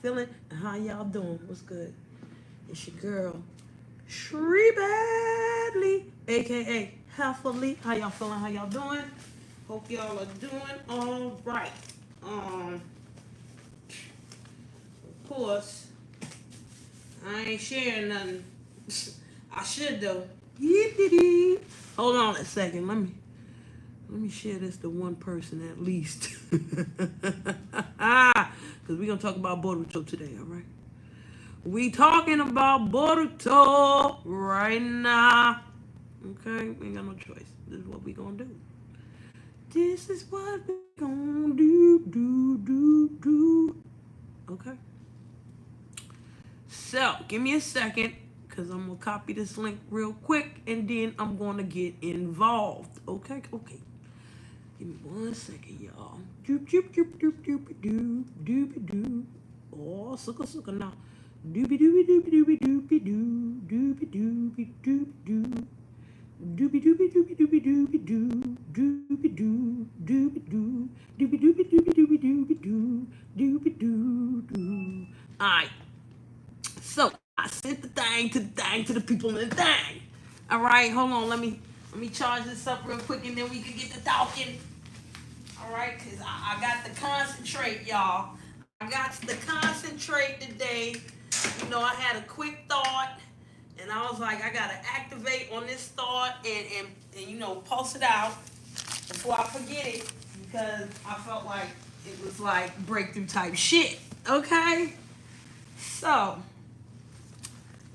feeling and how y'all doing? What's good? It's your girl, Shree Badly, aka Halfly. How y'all feeling? How y'all doing? Hope y'all are doing all right. Of course, I ain't sharing nothing. I should though. Yee-dee-dee. Hold on a second. Let me share this to one person at least. Because we're going to talk about Boruto today, all right? We talking about Boruto right now. Okay? We ain't got no choice. This is what we going to do. This is what we going to do. Okay? So, give me a second. Because I'm going to copy this link real quick. And then I'm going to get involved. Okay? Okay. Give me 1 second, y'all. Doop doop doop doop doop doop doop doop. Oh, suka now. Doopy doopy doopy doopy doopy doo doopy doopy doop doo. Doopy doopy doopy doopy doopy doo doopy doo doopy doo doopy doopy doopy doopy doopy doo doopy doo doo. Alright. So I sent the thing to the people in the thing. Alright, hold on, let me charge this up real quick and then we can get to talking. All right, because I got to concentrate, y'all. I got to concentrate today. I had a quick thought, and I was like, I got to activate on this thought and pulse it out before I forget it because I felt like it was like breakthrough type shit. Okay? So,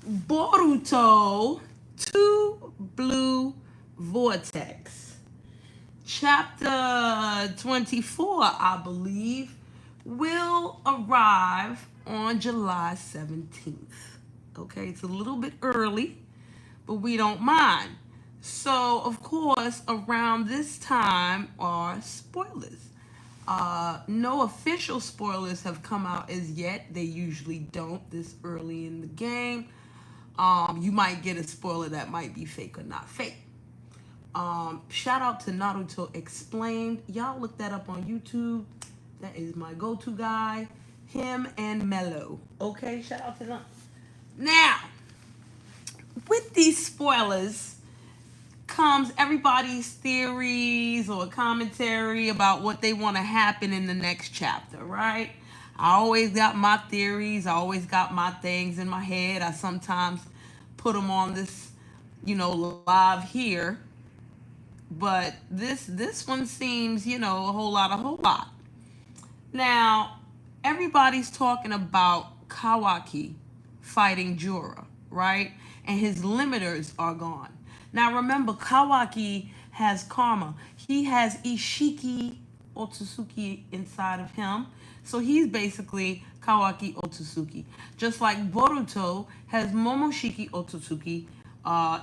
Boruto 2 Blue Vortex. Chapter 24, I believe, will arrive on July 17th. Okay, it's a little bit early, but we don't mind. So, of course, around this time are spoilers. No official spoilers have come out as yet. They usually don't this early in the game. You might get a spoiler that might be fake or not fake. Shout out to Naruto Explained. Y'all look that up on YouTube. That is my go-to guy. Him and Mello. Okay, shout out to them. Now, with these spoilers comes everybody's theories or commentary about what they want to happen in the next chapter, right? I always got my theories. I always got my things in my head. I sometimes put them on this, live here. But this one seems, a whole lot. Now, everybody's talking about Kawaki fighting JURA, right? And his limiters are gone. Now, remember, Kawaki has karma. He has Ishiki Otsutsuki inside of him. So he's basically Kawaki Otsutsuki. Just like Boruto has Momoshiki Otsutsuki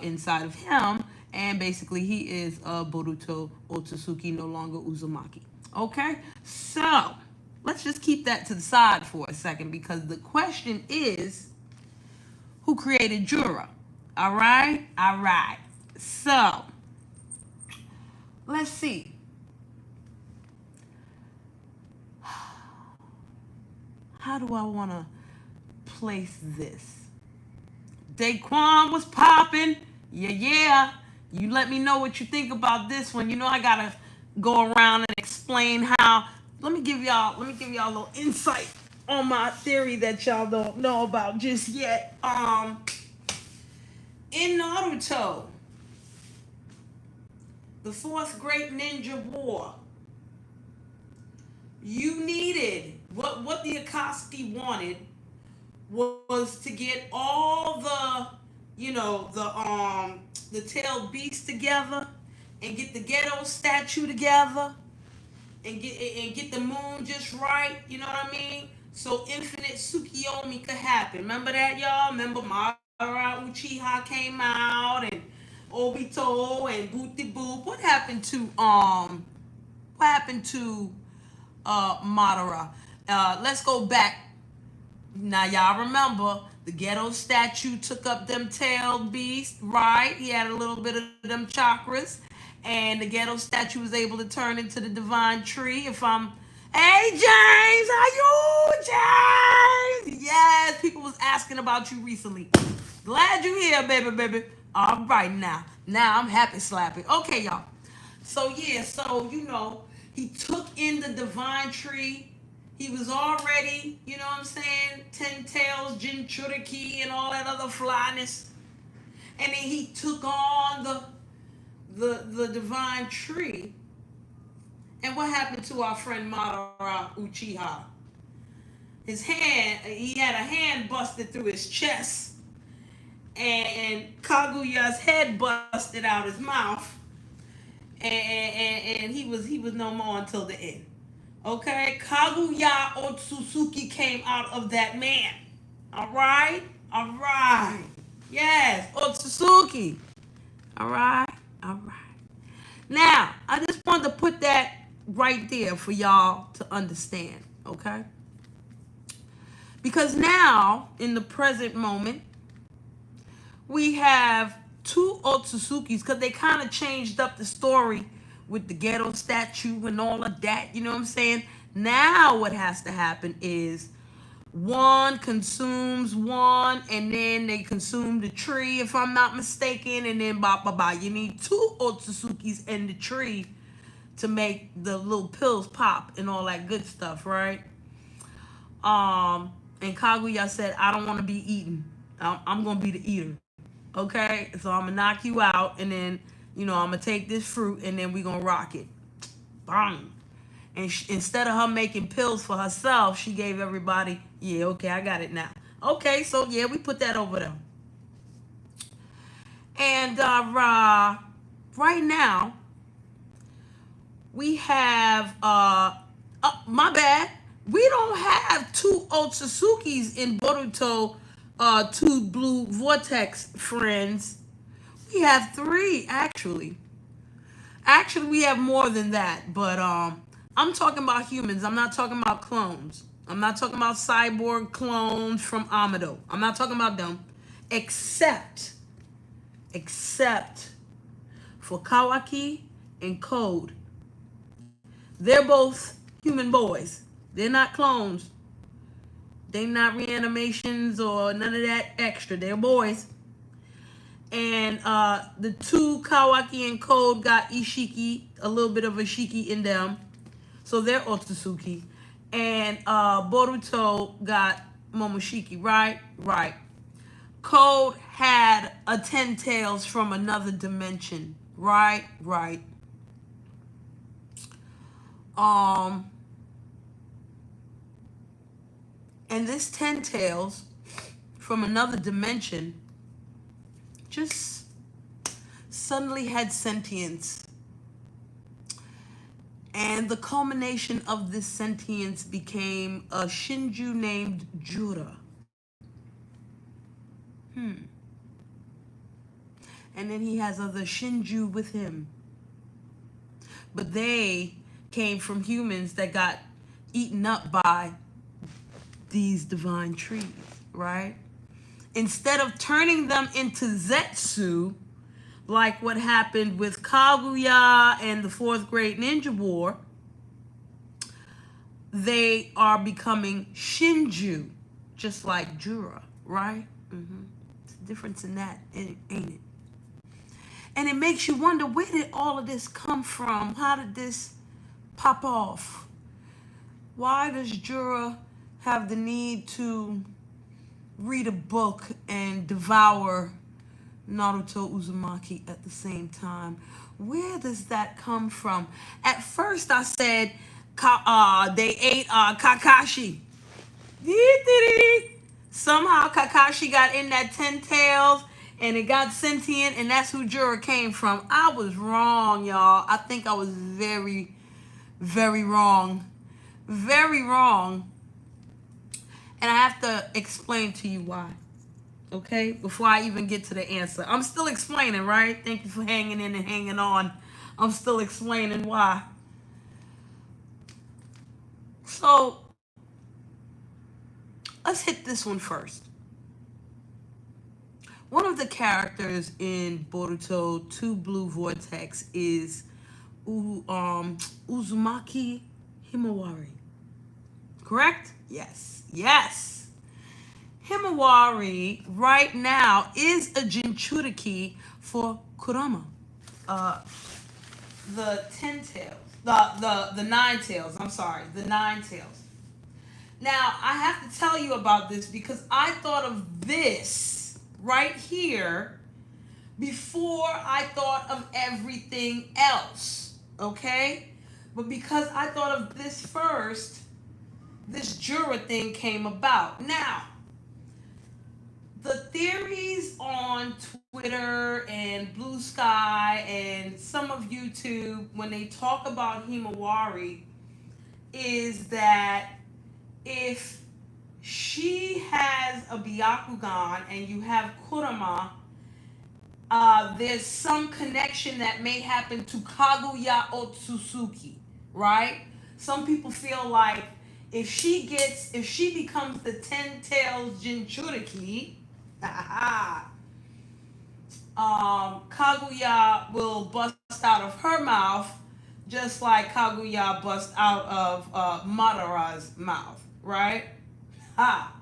inside of him. And basically, he is Boruto Otsutsuki, no longer Uzumaki. Okay? So, let's just keep that to the side for a second because the question is, who created JURA? All right? All right. So, let's see. How do I want to place this? Daquan was popping. Yeah. You let me know what you think about this one. I gotta go around and explain how. Let me give y'all a little insight on my theory that y'all don't know about just yet. In Naruto, the fourth great ninja war, you needed what the Akatsuki wanted was to get all the tailed beasts together and get the ghetto statue together and get the moon just right, you know what I mean? So infinite Tsukiyomi could happen. Remember that, y'all? Remember Madara Uchiha came out and Obito and Booty Boop. What happened to Madara? Let's go back. Now y'all remember the ghetto statue took up them tailed beasts, right? He had a little bit of them chakras, and the ghetto statue was able to turn into the divine tree, if I'm Hey James, how you, James? Yes, people was asking about you recently. Glad you here, baby, baby. All right, now I'm happy slapping. Okay, y'all. So yeah, so he took in the divine tree. He was already, you know what I'm saying, 10 tails, Jinchuriki, and all that other flyness. And then he took on the divine tree. And what happened to our friend Madara Uchiha? He had a hand busted through his chest, and Kaguya's head busted out his mouth, and he was no more until the end. Okay, Kaguya Otsutsuki came out of that man. All right, all right, yes, Otsutsuki. All right, all right. Now, I just wanted to put that right there for y'all to understand, okay? Because now, in the present moment, we have two Otsutsukis, because they kind of changed up the story with the ghetto statue and all of that, you know what I'm saying? Now what has to happen is one consumes one, and then they consume the tree, if I'm not mistaken, and then blah. You need two Otsutsukis in the tree to make the little pills pop and all that good stuff, right? And Kaguya said, I don't want to be eaten. I'm going to be the eater. Okay? So I'm going to knock you out, and then, I'm going to take this fruit, and then we're going to rock it. Bang. And instead of her making pills for herself, she gave everybody, yeah, okay, I got it now. Okay, so yeah, we put that over there. And right now, we have, my bad, we don't have two Otsutsukis in Boruto, two blue vortex friends. We have three, actually. Actually, we have more than that, but I'm talking about humans. I'm not talking about clones. I'm not talking about cyborg clones from Amado. I'm not talking about them, except for Kawaki and Code. They're both human boys. They're not clones. They're not reanimations or none of that extra. They're boys. And the two Kawaki and Code got Ishiki, a little bit of Ishiki in them. So they're Otsutsuki. And Boruto got Momoshiki, right? Right. Code had a 10 tails from another dimension. Right? Right. And this 10 tails from another dimension just suddenly had sentience. And the culmination of this sentience became a Shinju named JURA. And then he has other Shinju with him. But they came from humans that got eaten up by these divine trees, right? Instead of turning them into Zetsu, like what happened with Kaguya and the 4th Great Ninja War, they are becoming Shinju, just like Jura, right? It's a difference in that, ain't it? And it makes you wonder, where did all of this come from? How did this pop off? Why does Jura have the need to read a book and devour Naruto Uzumaki at the same time? Where does that come from? At first I said they ate Kakashi. Somehow Kakashi got in that 10 tails and it got sentient, and that's who Jura came from. I was wrong, y'all. I think I was very, very wrong. Very wrong. And I have to explain to you why. Okay? Before I even get to the answer. I'm still explaining, right? Thank you for hanging in and hanging on. I'm still explaining why. So, let's hit this one first. One of the characters in Boruto 2 Blue Vortex is Uzumaki Himawari. Correct? Yes. Yes. Himawari right now is a Jinchuriki for Kurama. Uh, the 10 tails. The 9 tails. I'm sorry. The 9 tails. Now, I have to tell you about this because I thought of this right here before I thought of everything else. Okay? But because I thought of this first, this JURA thing came about. Now, the theories on Twitter and Blue Sky and some of YouTube, when they talk about Himawari, is that if she has a Byakugan and you have Kurama, there's some connection that may happen to Kaguya Otsutsuki, right? Some people feel like if she becomes the 10 tails Jinchuriki, Kaguya will bust out of her mouth just like Kaguya bust out of Madara's mouth, right? Ha.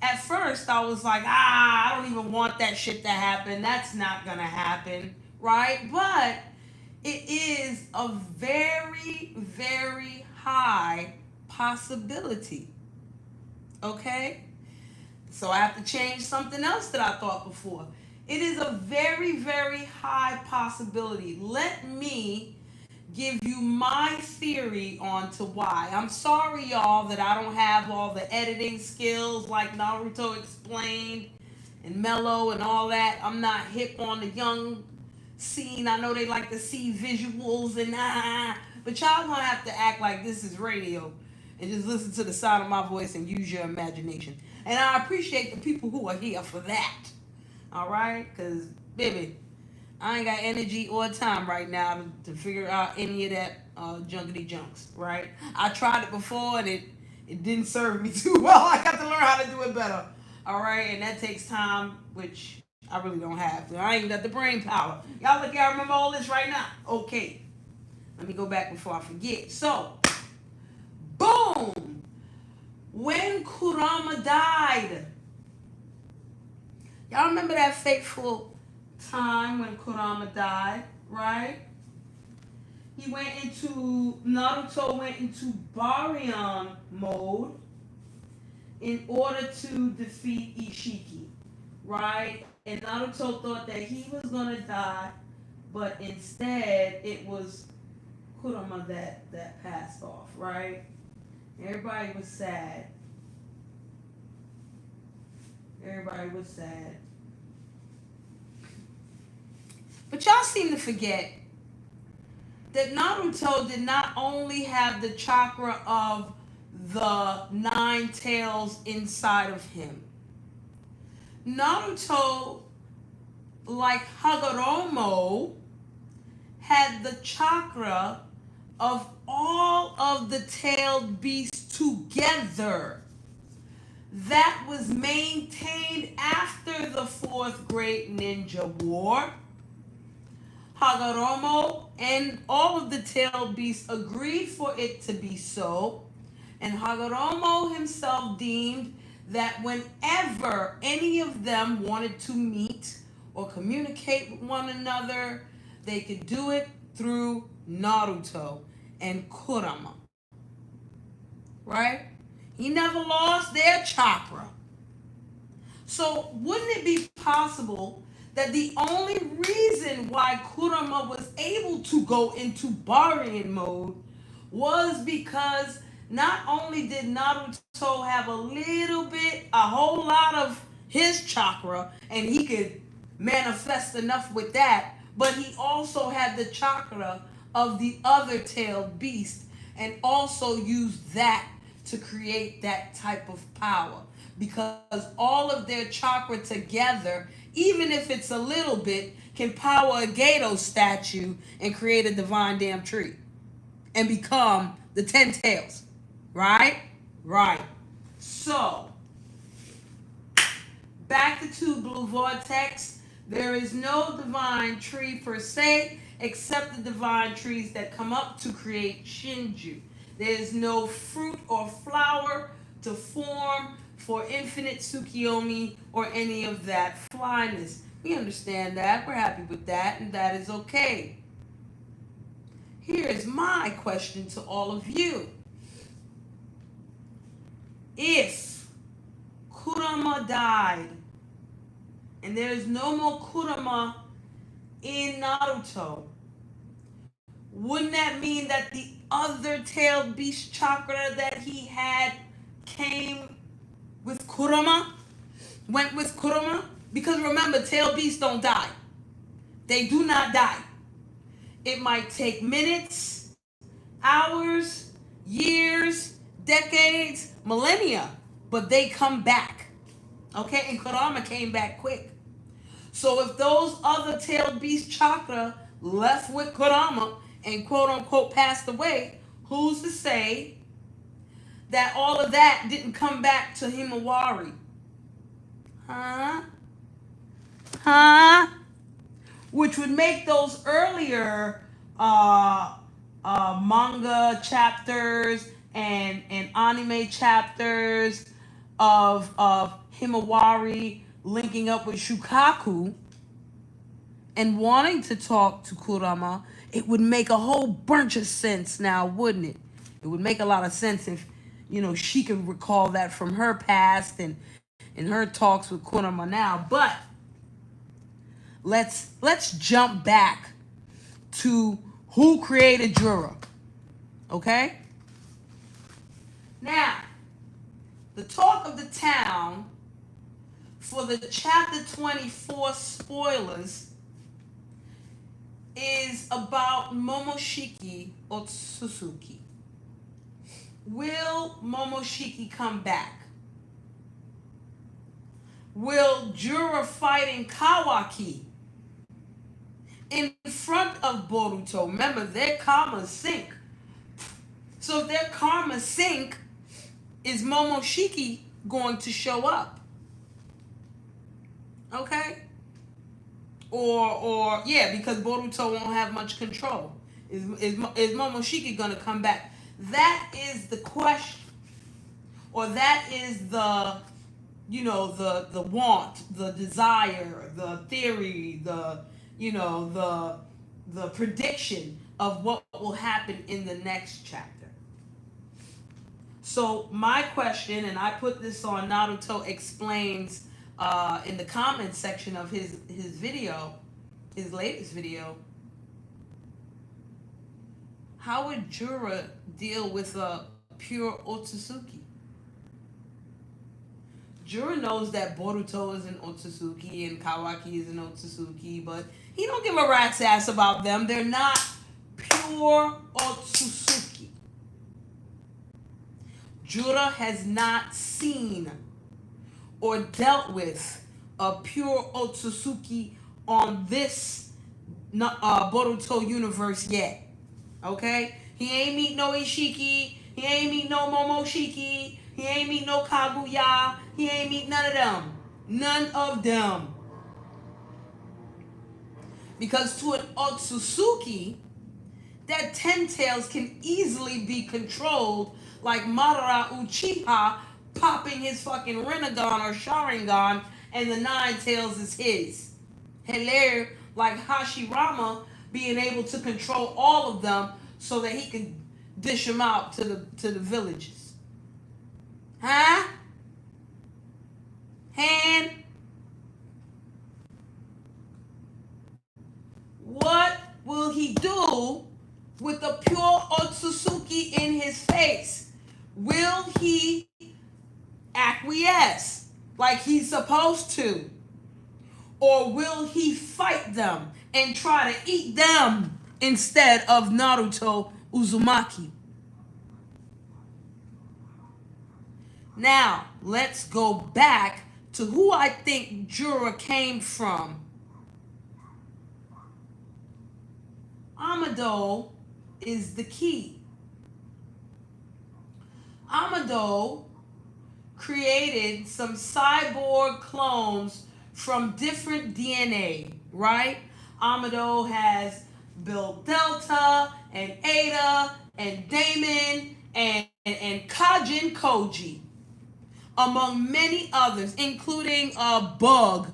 At first I was like, I don't even want that shit to happen. That's not gonna happen, right? But it is a very, very high possibility. Okay? So I have to change something else that I thought before. It is a very, very high possibility. Let me give you my theory on to why. I'm sorry, y'all, that I don't have all the editing skills like Naruto explained and Mello and all that. I'm not hip on the young scene. I know they like to see visuals and but y'all gonna have to act like this is radio and just listen to the sound of my voice and use your imagination. And I appreciate the people who are here for that. All right? Because, baby, I ain't got energy or time right now to figure out any of that junkety junks, right? I tried it before and it didn't serve me too well. I got to learn how to do it better. All right? And that takes time, which I really don't have. I ain't got the brain power. Y'all look, y'all remember all this right now? Okay. Let me go back before I forget. So, boom! When Kurama died, y'all remember that fateful time when Kurama died, right? Naruto went into Baryon mode in order to defeat Ishiki, right? And Naruto thought that he was gonna die, but instead it was Kurama that passed off, right? Everybody was sad. Everybody was sad. But y'all seem to forget that Naruto did not only have the chakra of the 9 tails inside of him. Naruto, like Hagoromo, had the chakra of all of the tailed beasts together. That was maintained after the 4th Great Ninja War. Hagoromo and all of the tailed beasts agreed for it to be so. And Hagoromo himself deemed that whenever any of them wanted to meet or communicate with one another, they could do it through Naruto and Kurama. Right? He never lost their chakra. So wouldn't it be possible that the only reason why Kurama was able to go into Baryon mode was because not only did Naruto have a whole lot of his chakra, and he could manifest enough with that, but he also had the chakra of the other tailed beast and also used that to create that type of power. Because all of their chakra together, even if it's a little bit, can power a Gato statue and create a divine damn tree and become the 10 tails. Right? Right. So, back to Blue Vortex. There is no divine tree per se, except the divine trees that come up to create Shinju. There is no fruit or flower to form for infinite Tsukiyomi or any of that flyness. We understand that. We're happy with that, and that is okay. Here's my question to all of you. If Kurama died and there is no more Kurama in Naruto, wouldn't that mean that the other tailed beast chakra that he had came with Kurama? Went with Kurama? Because remember, tailed beasts don't die. They do not die. It might take minutes, hours, years, decades, millennia, but they come back. Okay? And Kurama came back quick. So if those other tailed beast chakra left with Kurama and quote unquote passed away, who's to say that all of that didn't come back to Himawari? Huh? Huh? Which would make those earlier manga chapters and anime chapters of Himawari linking up with Shukaku and wanting to talk to Kurama, it would make a whole bunch of sense now, wouldn't it? It would make a lot of sense if, she could recall that from her past and in her talks with Kurama now. But let's jump back to who created JURA. Okay? Now, the talk of the town for the chapter 24 spoilers is about Momoshiki Otsutsuki. Will Momoshiki come back? Will JURA fighting Kawaki in front of Boruto? Remember, their karma sink. So if their karma sink, is Momoshiki going to show up? Okay? Or yeah, because Boruto won't have much control. Is Momoshiki gonna come back? That is the question. Or that is the the want, the desire, the theory, the prediction of what will happen in the next chapter. So my question, and I put this on Naruto Explains in the comments section of his video, his latest video. How would JURA deal with a pure Otsutsuki? JURA knows that Boruto is an Otsutsuki and Kawaki is an Otsutsuki, but he don't give a rat's ass about them. They're not pure Otsutsuki. JURA has not seen or dealt with a pure Otsutsuki on this Boruto universe yet. Okay? He ain't meet no Ishiki. He ain't meet no Momoshiki. He ain't meet no Kaguya. He ain't meet none of them. None of them. Because to an Otsutsuki, that 10 tails can easily be controlled like Madara Uchiha popping his fucking Rinnegan or Sharingan and the 9 tails is his. Hello, like Hashirama being able to control all of them so that he can dish them out to the villages. Huh? Hand? What will he do with a pure Otsutsuki in his face? Will he acquiesce like he's supposed to? Or will he fight them and try to eat them instead of Naruto Uzumaki? Now, let's go back to who I think JURA came from. Amado is the key. Amado created some cyborg clones from different DNA, right? Amado has Bill Delta and Ada and Damon and Kajin Koji, among many others, including Bug,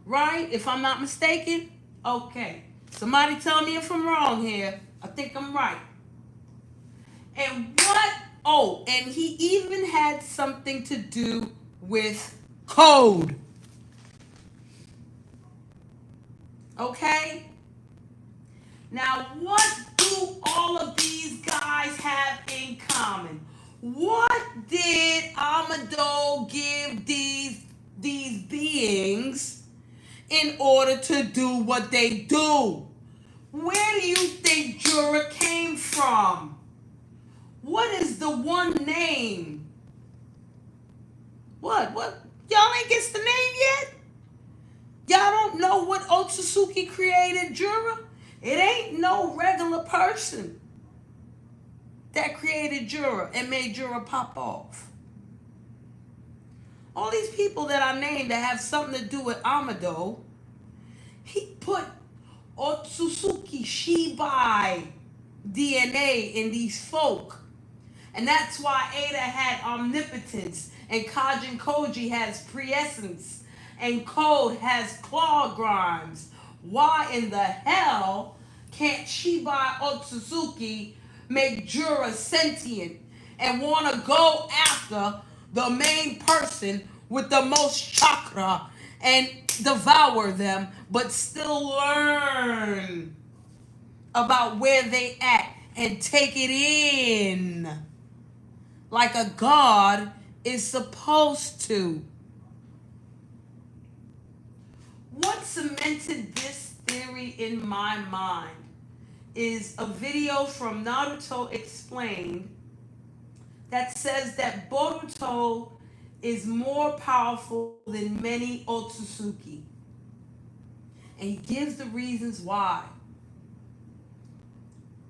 right? If I'm not mistaken. Okay. Somebody tell me if I'm wrong here. I think I'm right. And what? Oh, and he even had something to do with code. Okay? Now, what do all of these guys have in common? What did Amado give these beings in order to do what they do? Where do you think JURA came from? What is the one name? What? Y'all ain't guessed the name yet? Y'all don't know what Otsutsuki created JURA? It ain't no regular person that created JURA and made JURA pop off. All these people that I named that have something to do with Amado, he put Otsutsuki Shibai DNA in these folk. And that's why Ada had omnipotence, and Kajin Koji has prescience, and Code has claw grimes. Why in the hell can't Shibai Otsutsuki make JURA sentient and want to go after the main person with the most chakra and devour them, but still learn about where they at and take it in like a god is supposed to? What cemented this theory in my mind is a video from Naruto Explained that says that Boruto is more powerful than many Otsutsuki. And he gives the reasons why.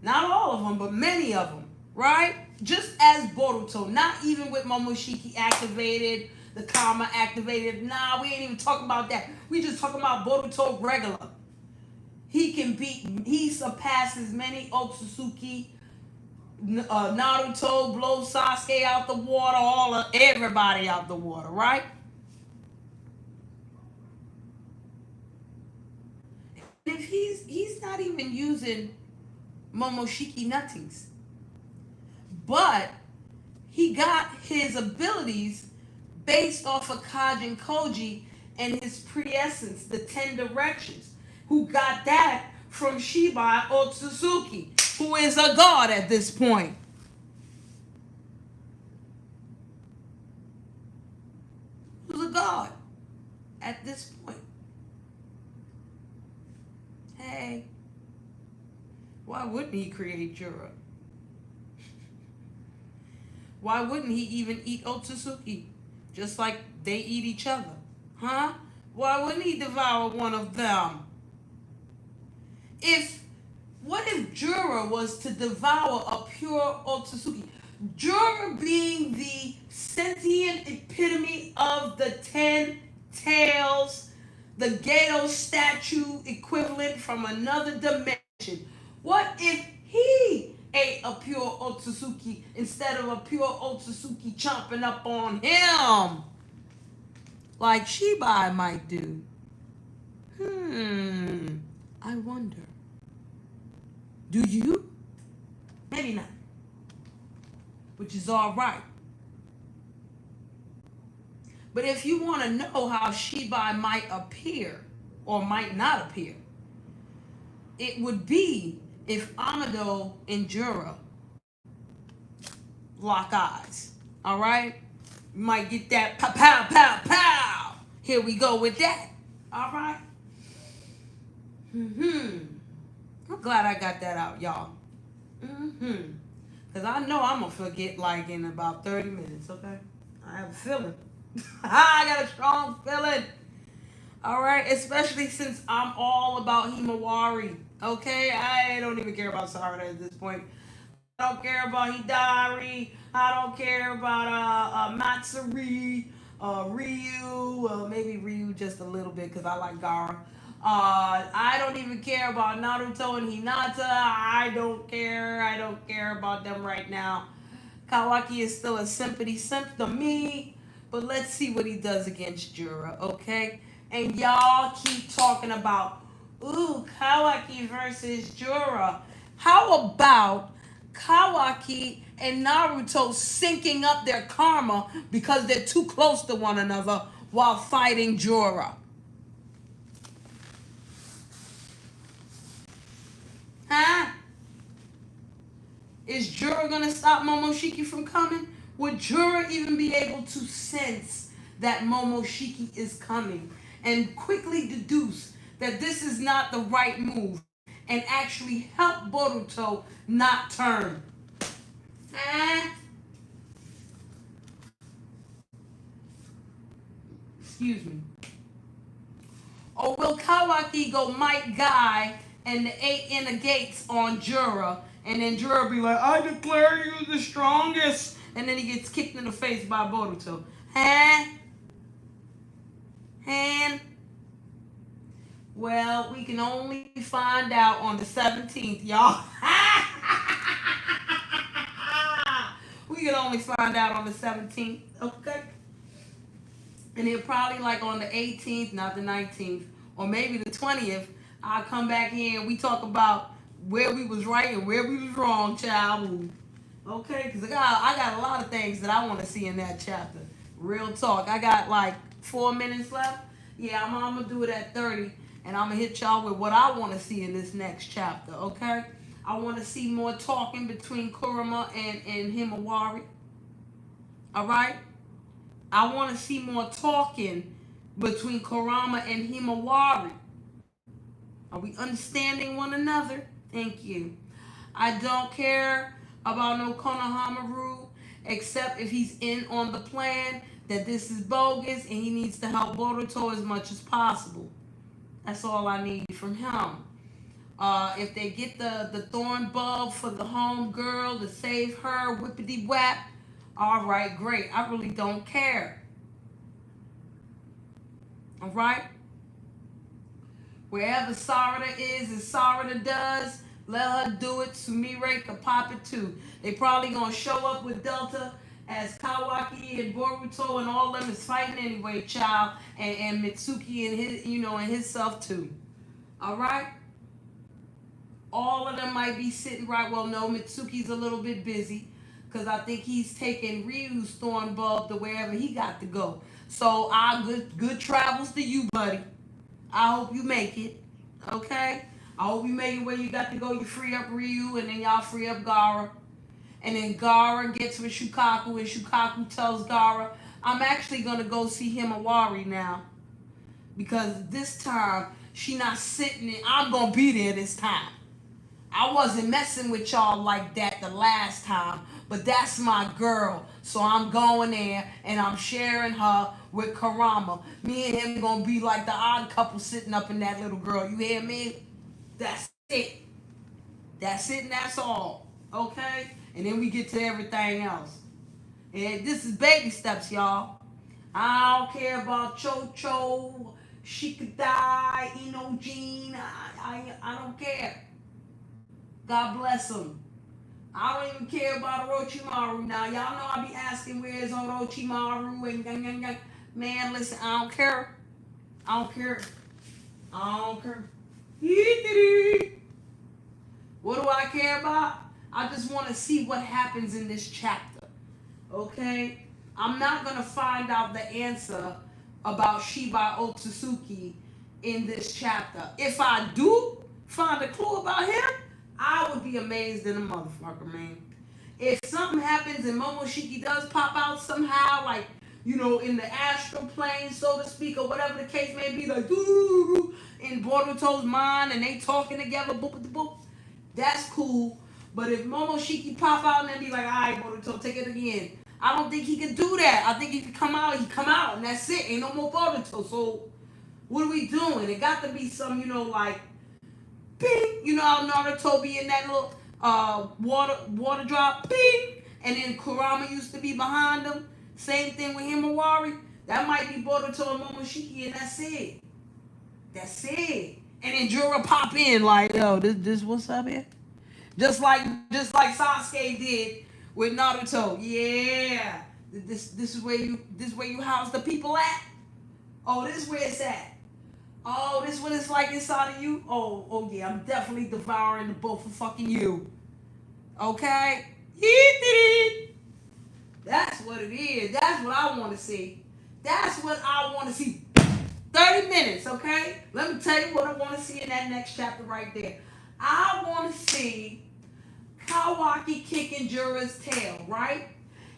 Not all of them, but many of them, right? Just as Boruto, not even with Momoshiki activated, the Karma activated. Nah, we ain't even talking about that. We just talking about Boruto regular. He surpasses many Otsutsuki. Naruto blows Sasuke out the water, everybody out the water, right? If he's not even using Momoshiki nothings, but he got his abilities based off of Kajin Koji and his prescience, the 10 directions, who got that from Shibai Otsutsuki, who is a god at this point. Who's a god at this point. Hey, why wouldn't he create JURA? Why wouldn't he even eat Otsutsuki? Just like they eat each other. Huh? Why wouldn't he devour one of them? What if JURA was to devour a pure Otsutsuki? JURA being the sentient epitome of the 10 tails, the Gato statue equivalent from another dimension. What if he ate a pure Otsutsuki instead of a pure Otsutsuki chomping up on him? Like Shibai might do. I wonder. Do you? Maybe not. Which is all right. But if you want to know how Shibai might appear or might not appear, it would be if Amado and JURA lock eyes. All right? You might get that pow, pow, pow, pow. Here we go with that. All right? I'm glad I got that out, y'all. Because I know I'm going to forget like in about 30 minutes, okay? I have a feeling. I got a strong feeling. All right? Especially since I'm all about Himawari, okay? I don't even care about Sarada at this point. I don't care about Hidari. I don't care about Matsuri, Ryu. Maybe Ryu just a little bit because I like Gara. I don't even care about Naruto and Hinata. I don't care. I don't care about them right now. Kawaki is still a sympathy simp to me. But let's see what he does against Jura, okay? And y'all keep talking about, ooh, Kawaki versus Jura. How about Kawaki and Naruto syncing up their karma because they're too close to one another while fighting Jura? Huh? Is Jura gonna stop Momoshiki from coming? Would Jura even be able to sense that Momoshiki is coming and quickly deduce that this is not the right move and actually help Boruto not turn? Eh? Excuse me. Or will Kawaki go Mike Guy and the 8 inner gates on Jura, and then Jura be like, I declare you the strongest, and then he gets kicked in the face by Boruto? Huh? Huh? Well, we can only find out on the 17th, y'all. We can only find out on the 17th, okay? And then probably like on the 18th, not the 19th, or maybe the 20th, I'll come back here and we talk about where we was right and where we was wrong, child. Okay? Because I got a lot of things that I want to see in that chapter. Real talk. I got like 4 minutes left. Yeah, I'm going to do it at 30. And I'm going to hit y'all with what I want to see in this next chapter, okay? I want to see more talking between Kurama and Himawari. All right? I want to see more talking between Kurama and Himawari. Are we understanding one another? Thank you. I don't care about no Konohamaru except if he's in on the plan that this is bogus and he needs to help Boruto as much as possible. That's all I need from him. If they get the thorn bulb for the home girl to save her, whippity whap, all right, great. I really don't care. All right? Wherever Sarada is and Sarada does, let her do it. Sumire can pop it too. They probably gonna show up with Delta as Kawaki and Boruto and all them is fighting anyway, child, and Mitsuki and his, and himself too. All right. All of them might be sitting right. Well, no, Mitsuki's a little bit busy because I think he's taking Ryu's thorn bulb to wherever he got to go. So, good travels to you, buddy. I hope you make it. Okay? I hope you make it where you got to go. You free up Ryu, and then y'all free up Gaara. And then Gaara gets with Shukaku, and Shukaku tells Gaara, I'm actually going to go see Himawari now. Because this time, she not sitting in. I'm going to be there this time. I wasn't messing with y'all like that the last time, but that's my girl. So I'm going there and I'm sharing her with Kurama. Me and him gonna be like the odd couple sitting up in that little girl. You hear me? That's it. That's it and that's all. Okay? And then we get to everything else. And this is baby steps, y'all. I don't care about Chocho, Shikadai, Inojin. I don't care. God bless him. I don't even care about Orochimaru now. Y'all know I be asking where's Orochimaru and man, listen, I don't care. I don't care. I don't care. What do I care about? I just want to see what happens in this chapter. Okay? I'm not going to find out the answer about Shiba Otsutsuki in this chapter. If I do find a clue about him, I would be amazed in a motherfucker, man. If something happens and Momoshiki does pop out somehow, like, in the astral plane, so to speak, or whatever the case may be, like, in Boruto's mind, and they talking together, boop, that's cool. But if Momoshiki pop out and then be like, all right, Boruto, take it again. I don't think he can do that. I think if he come out, and that's it. Ain't no more Boruto. So, what are we doing? It got to be some, like, bing, how Naruto be in that little water drop, bing, and then Kurama used to be behind him. Same thing with Himawari. That might be Boruto and Momoshiki, and that's it. That's it. And then Jura pop in like, yo, this what's up here? Just like Sasuke did with Naruto. Yeah. This is where you house the people at? Oh, this is where it's at. Oh, this is what it's like inside of you? Oh yeah, I'm definitely devouring the both of fucking you. Okay? That's what it is. That's what I want to see. That's what I want to see. 30 minutes, okay? Let me tell you what I want to see in that next chapter right there. I want to see Kawaki kicking Jura's tail, right?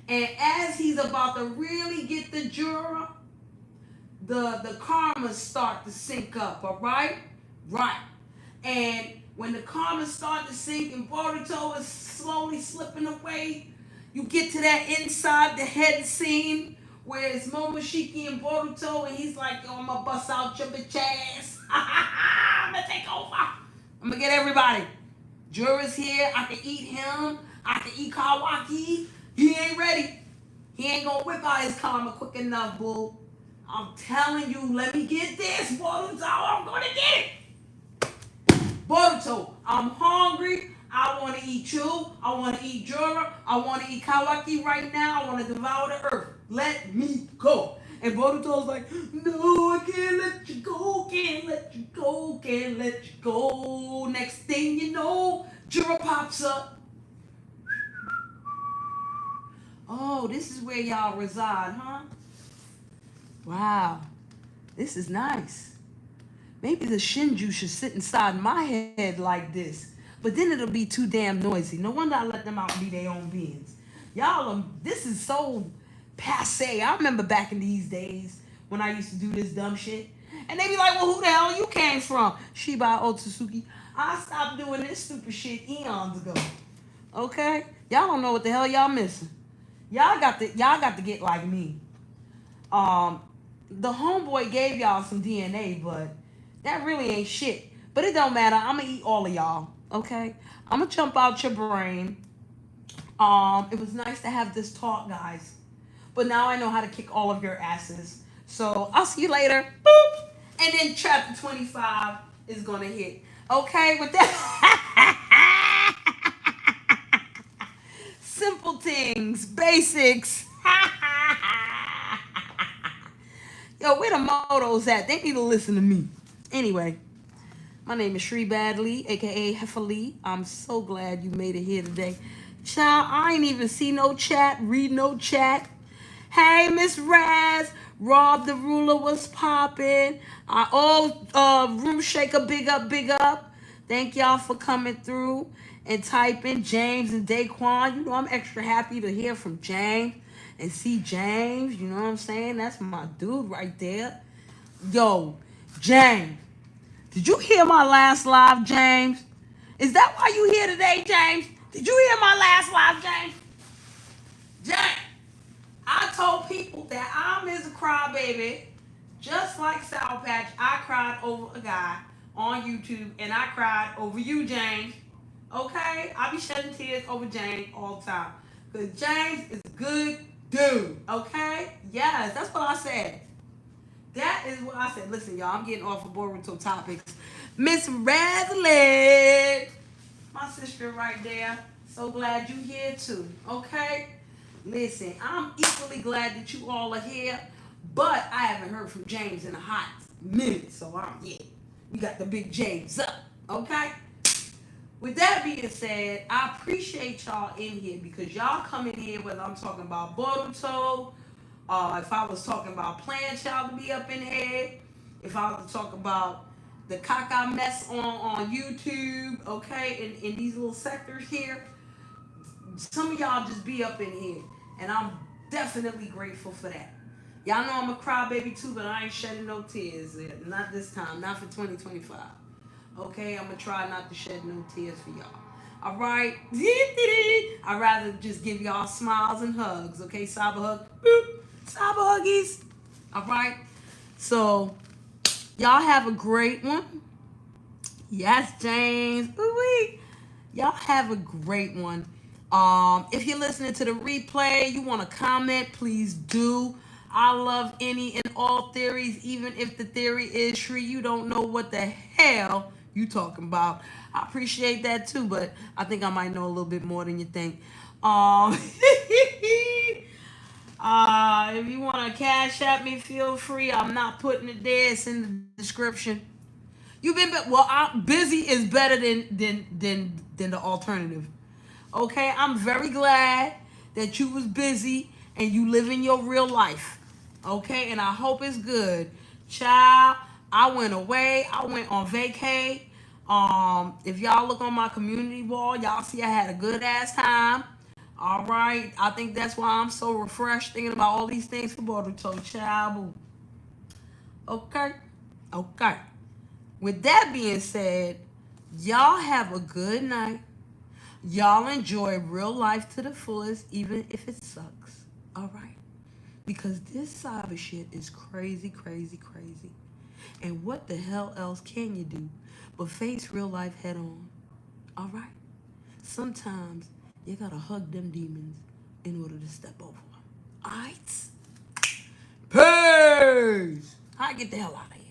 And as he's about to really get the Jura, the karmas start to sync up, all right? Right. And when the karmas start to sink and Boruto is slowly slipping away, you get to that inside the head scene where it's Momoshiki and Boruto, and he's like, yo, I'm gonna bust out your bitch ass. I'm gonna take over. I'm gonna get everybody. Jura's here. I can eat him. I can eat Kawaki. He ain't ready. He ain't gonna whip out his karma quick enough, boo. I'm telling you, let me get this, Boruto. I'm gonna get it. Boruto, I'm hungry. I want to eat you. I want to eat Jura. I want to eat Kawaki right now. I want to devour the earth. Let me go. And Boruto's like, no, I can't let you go. Can't let you go. Can't let you go. Next thing you know, Jura pops up. Oh, this is where y'all reside, huh? Wow. This is nice. Maybe the Shinju should sit inside my head like this. But then it'll be too damn noisy. No wonder I let them out and be their own beings. Y'all, this is so passe. I remember back in these days when I used to do this dumb shit. And they be like, well, who the hell you came from? Shiba Otsutsuki. I stopped doing this stupid shit eons ago. Okay? Y'all don't know what the hell y'all missing. Y'all got to get like me. The homeboy gave y'all some DNA, but that really ain't shit. But it don't matter. I'm gonna eat all of y'all. Okay? I'm gonna jump out your brain. It was nice to have this talk, guys. But now I know how to kick all of your asses. So I'll see you later. Boop. And then chapter 25 is gonna hit. Okay, with that. Simple things, basics. Yo, where the motos at? They need to listen to me. Anyway, my name is Shri Badley, aka Hefali. I'm so glad you made it here today. Child, I ain't even see no chat, read no chat. Hey, Miss Raz, Rob the Ruler was popping. Room Shaker, big up, big up. Thank y'all for coming through and typing. James and Daquan, you know I'm extra happy to hear from James and see James. You know what I'm saying? That's my dude right there. Yo, James, did you hear my last live, James? Is that why you here today, James? Did you hear my last live, James? James, I told people that I'm his crybaby. Just like Sour Patch, I cried over a guy on YouTube, and I cried over you, James. Okay? I be shedding tears over James all the time. Because James is a good dude. Okay? Yes, that's what I said. That is what I said. Listen, y'all, I'm getting off of Boruto topics. Miss Radley, my sister right there. So glad you here too. Okay? Listen, I'm equally glad that you all are here, but I haven't heard from James in a hot minute. So we got the big James up. Okay? With that being said, I appreciate y'all in here because y'all come in here whether I'm talking about Boruto, if I was talking about plans, y'all to be up in here. If I was to talk about the caca mess on YouTube, okay, in these little sectors here, some of y'all just be up in here. And I'm definitely grateful for that. Y'all know I'm a crybaby too, but I ain't shedding no tears. Not this time, not for 2025. Okay, I'm going to try not to shed no tears for y'all. All right? I'd rather just give y'all smiles and hugs. Okay, cyber hug. Boop. Cyber huggies. All right? So, y'all have a great one. Yes, James. Ooh-wee. Y'all have a great one. If you're listening to the replay, you want to comment, please do. I love any and all theories, even if the theory is true. You don't know what the hell you talking about. I appreciate that too, but I think I might know a little bit more than you think. Um, if you want to cash at me, feel free. I'm not putting it there. It's in the description. You've been well. Busy is better than the alternative. Okay, I'm very glad that you was busy and you living your real life. Okay, and I hope it's good. Child, I went away. I went on vacay. If y'all look on my community wall, y'all see I had a good ass time. All right, I think that's why I'm so refreshed thinking about all these things for Boruto. Child, okay, okay. With that being said, y'all have a good night. Y'all enjoy real life to the fullest, even if it sucks. All right? Because this cyber shit is crazy, crazy, crazy. And what the hell else can you do but face real life head on? All right? Sometimes you gotta hug them demons in order to step over them. All right? Peace! I get the hell out of here.